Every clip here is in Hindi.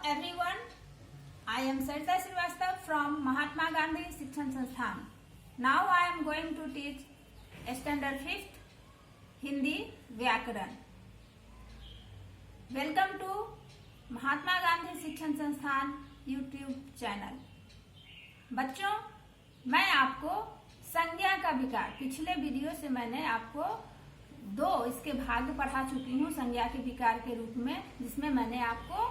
everyone, I am Sarita Srivastava from Mahatma Gandhi Shikshan Sansthan. Now I am going to teach Standard 5th Hindi Vyakaran. Welcome to Mahatma Gandhi शिक्षण संस्थान YouTube चैनल। बच्चों, मैं आपको संज्ञा का विकार, पिछले वीडियो से मैंने आपको दो इसके भाग पढ़ा चुकी हूँ संज्ञा के विकार के रूप में, जिसमें मैंने आपको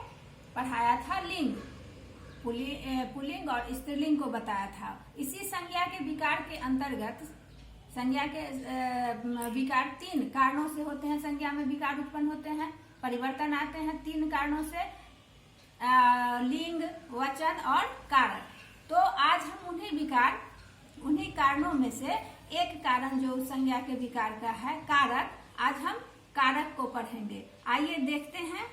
पढ़ाया था लिंग, पुल्लिंग और स्त्रीलिंग को बताया था। इसी संज्ञा के विकार के अंतर्गत संज्ञा के विकार तीन कारणों से होते हैं। संज्ञा में विकार उत्पन्न होते हैं, परिवर्तन आते हैं तीन कारणों से, लिंग, वचन और कारक। तो आज हम उन्हीं कारणों में से एक कारण जो संज्ञा के विकार का है कारक, आज हम कारक को पढ़ेंगे। आइए देखते हैं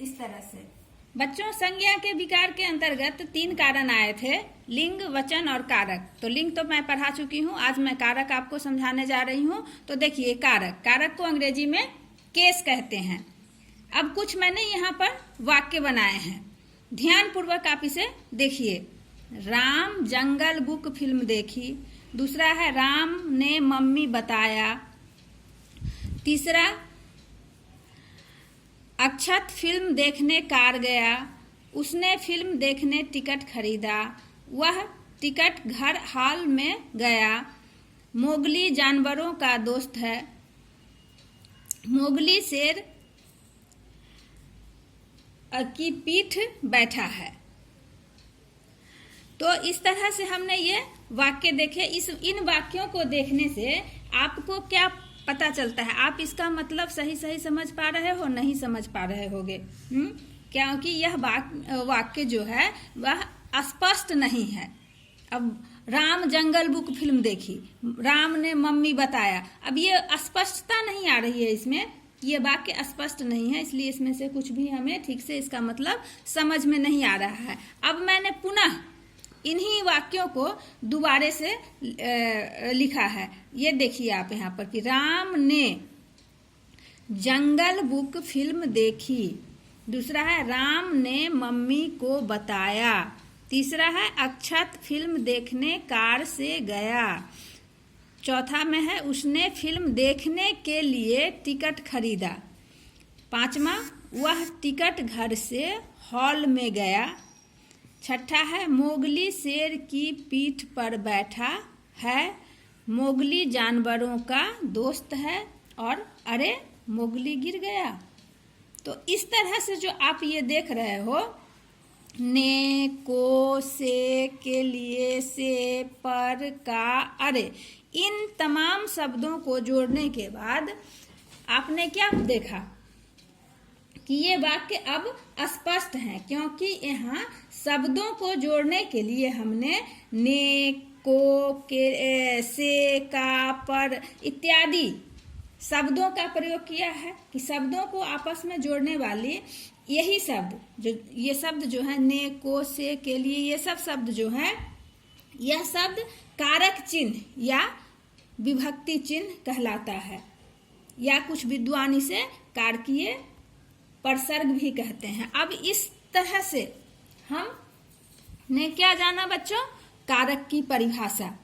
इस तरह से। बच्चों, संज्ञा के विकार के अंतर्गत तीन कारण आए थे, लिंग, वचन और कारक। तो लिंग तो मैं पढ़ा चुकी हूँ, आज मैं कारक आपको समझाने जा रही हूँ। तो देखिए, कारक को अंग्रेजी में केस कहते हैं। अब कुछ मैंने यहाँ पर वाक्य बनाए हैं, ध्यान पूर्वक आप इसे देखिए। राम जंगल बुक फिल्म देखी। दूसरा है राम ने मम्मी बताया। तीसरा, अक्षत फिल्म देखने कार गया। उसने फिल्म देखने टिकट खरीदा। वह टिकट घर हॉल में गया। मोगली जानवरों का दोस्त है। मोगली शेर की पीठ बैठा है। तो इस तरह से हमने ये वाक्य देखे। इन वाक्यों को देखने से आपको क्या पता चलता है? आप इसका मतलब सही समझ पा रहे हो, नहीं समझ पा रहे होगे। क्योंकि यह वाक्य जो है वह स्पष्ट नहीं है। अब राम जंगल बुक फिल्म देखी, राम ने मम्मी बताया, अब ये स्पष्टता नहीं आ रही है इसमें, ये वाक्य स्पष्ट नहीं है, इसलिए इसमें से कुछ भी हमें ठीक से इसका मतलब समझ में नहीं आ रहा है। अब मैंने पुनः इन्हीं वाक्यों को दोबारे से लिखा है। ये देखिए आप यहाँ पर कि राम ने जंगल बुक फिल्म देखी। दूसरा है राम ने मम्मी को बताया। तीसरा है अक्षत फिल्म देखने कार से गया। चौथा में है उसने फिल्म देखने के लिए टिकट खरीदा। पांचवा, वह टिकट घर से हॉल में गया। छठा है मोगली शेर की पीठ पर बैठा है। मोगली जानवरों का दोस्त है। और अरे मोगली गिर गया। तो इस तरह से जो आप ये देख रहे हो, ने, को, से, के लिए, से, पर, का, अरे, इन तमाम शब्दों को जोड़ने के बाद आपने क्या देखा कि ये वाक्य अब स्पष्ट हैं, क्योंकि यहाँ शब्दों को जोड़ने के लिए हमने ने, को, के, से, का, पर इत्यादि शब्दों का प्रयोग किया है कि शब्दों को आपस में जोड़ने वाली यही शब्द, ये शब्द जो है ने, को, से, के लिए, ये सब शब्द जो है, यह शब्द कारक चिन्ह या विभक्ति चिन्ह कहलाता है, या कुछ विद्वान इसे कारकीय परसर्ग भी कहते हैं। अब इस तरह से हमने क्या जाना बच्चों? कारक की परिभाषा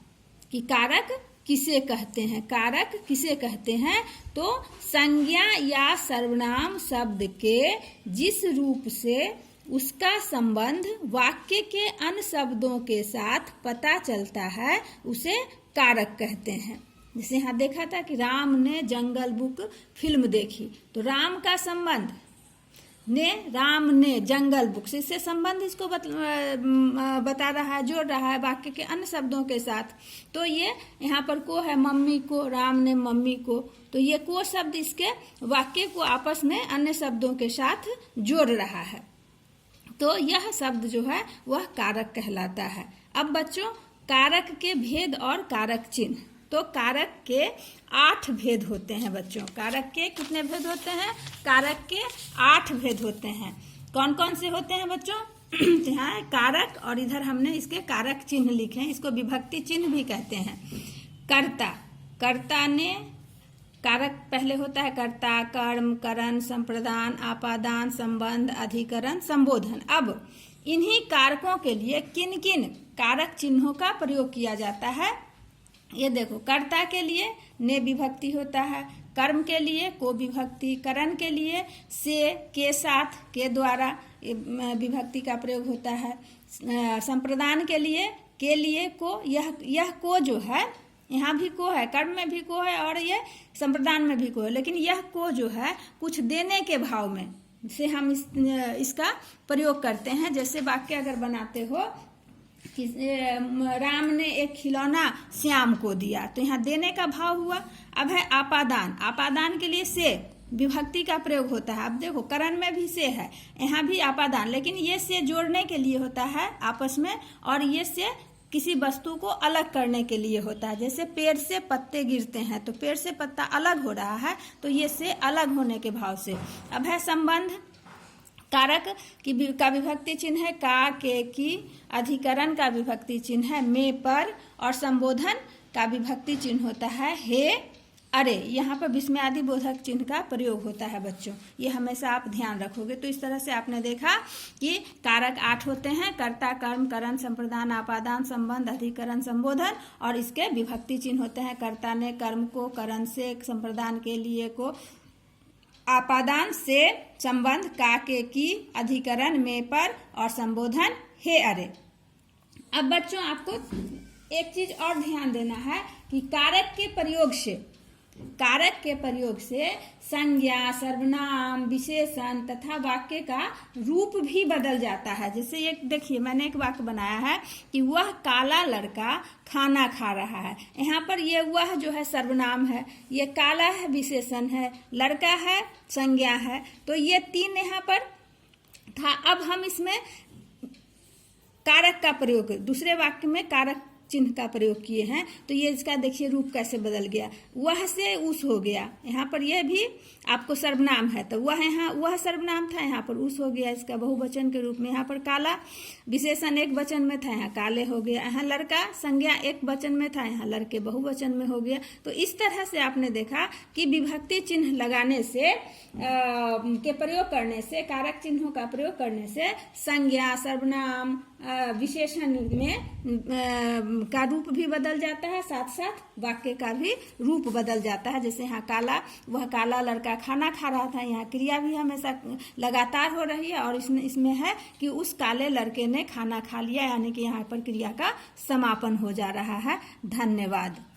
कि कारक किसे कहते हैं। कारक किसे कहते हैं? तो संज्ञा या सर्वनाम शब्द के जिस रूप से उसका संबंध वाक्य के अन्य शब्दों के साथ पता चलता है, उसे कारक कहते हैं। जैसे यहाँ देखा था कि राम ने जंगल बुक फिल्म देखी, तो राम का संबंध राम ने जंगल बुक से, इससे संबंध इसको बता रहा है, जोड़ रहा है वाक्य के अन्य शब्दों के साथ। तो ये यहाँ पर को है, मम्मी को, राम ने मम्मी को, तो ये को शब्द इसके वाक्य को आपस में अन्य शब्दों के साथ जोड़ रहा है। तो यह शब्द जो है वह कारक कहलाता है। अब बच्चों, कारक के भेद और कारक चिन्ह। तो कारक के 8 भेद होते हैं बच्चों। कारक के कितने भेद होते हैं? कारक के 8 भेद होते हैं। कौन कौन से होते हैं बच्चों? यहाँ कारक, और इधर हमने इसके कारक चिन्ह लिखे हैं, इसको विभक्ति चिन्ह भी कहते हैं। कर्ता, कर्ता ने कारक पहले होता है कर्ता, कर्म, करण, संप्रदान, आपादान, संबंध, अधिकरण, संबोधन। अब इन्हीं कारकों के लिए किन किन कारक चिन्हों का प्रयोग किया जाता है ये देखो। कर्ता के लिए ने विभक्ति होता है, कर्म के लिए को विभक्ति, करण के लिए से, के साथ, के द्वारा विभक्ति का प्रयोग होता है, संप्रदान के लिए को, यह को जो है, यहाँ भी को है, कर्म में भी को है और ये संप्रदान में भी को है, लेकिन यह को जो है कुछ देने के भाव में से हम इसका प्रयोग करते हैं। जैसे वाक्य अगर बनाते हो कि राम ने एक खिलौना श्याम को दिया, तो यहाँ देने का भाव हुआ। अब है आपादान, आपादान के लिए से विभक्ति का प्रयोग होता है। अब देखो करण में भी से है, यहाँ भी आपादान, लेकिन ये से जोड़ने के लिए होता है आपस में, और ये से किसी वस्तु को अलग करने के लिए होता है। जैसे पेड़ से पत्ते गिरते हैं तो पेड़ से पत्ता अलग हो रहा है, तो ये से अलग होने के भाव से। अब है संबंध, कारक का विभक्ति चिन्ह है का, के, की, अधिकरण का विभक्ति चिन्ह है में, पर, और संबोधन का विभक्ति चिन्ह होता है हे, अरे। यहाँ पर विस्मयादि बोधक चिन्ह का प्रयोग होता है बच्चों, ये हमेशा आप ध्यान रखोगे। तो इस तरह से आपने देखा कि कारक 8 होते हैं, कर्ता, कर्म, करण, संप्रदान, आपादान, संबंध, अधिकरण, संबोधन, और इसके विभक्ति चिन्ह होते हैं कर्ता ने कर्म को, करण से, संप्रदान के लिए को, आपादान से, संबंध का, के, की, अधिकरण में, पर, और संबोधन हे, अरे। अब बच्चों आपको एक चीज और ध्यान देना है कि कारक के प्रयोग से संज्ञा, सर्वनाम, विशेषण तथा वाक्य का रूप भी बदल जाता है। जैसे एक देखिए, मैंने एक वाक्य बनाया है कि वह काला लड़का खाना खा रहा है। यहाँ पर ये वह जो है सर्वनाम है, ये काला है विशेषण है, लड़का है संज्ञा है, तो ये 3 यहाँ पर था। अब हम इसमें कारक का प्रयोग, दूसरे वाक्य में कारक चिन्ह का प्रयोग किए हैं, तो ये इसका देखिए रूप कैसे बदल गया, वह से उस हो गया। यहाँ पर यह भी आपको सर्वनाम है, तो वह यहाँ वह सर्वनाम था, यहाँ पर उस हो गया इसका बहुवचन के रूप में। यहाँ पर काला विशेषण एक वचन में था, यहाँ काले हो गया। यहाँ लड़का संज्ञा एक वचन में था, यहाँ लड़के बहुवचन में हो गया। तो इस तरह से आपने देखा कि विभक्ति चिन्ह लगाने से के प्रयोग करने से, कारक चिन्हों का प्रयोग करने से संज्ञा, सर्वनाम, विशेषण में का रूप भी बदल जाता है, साथ साथ वाक्य का भी रूप बदल जाता है। जैसे यहाँ काला, वह काला लड़का खाना खा रहा था, यहाँ क्रिया भी हमेशा लगातार हो रही है, और इसमें है कि उस काले लड़के ने खाना खा लिया, यानी कि यहाँ पर क्रिया का समापन हो जा रहा है। धन्यवाद।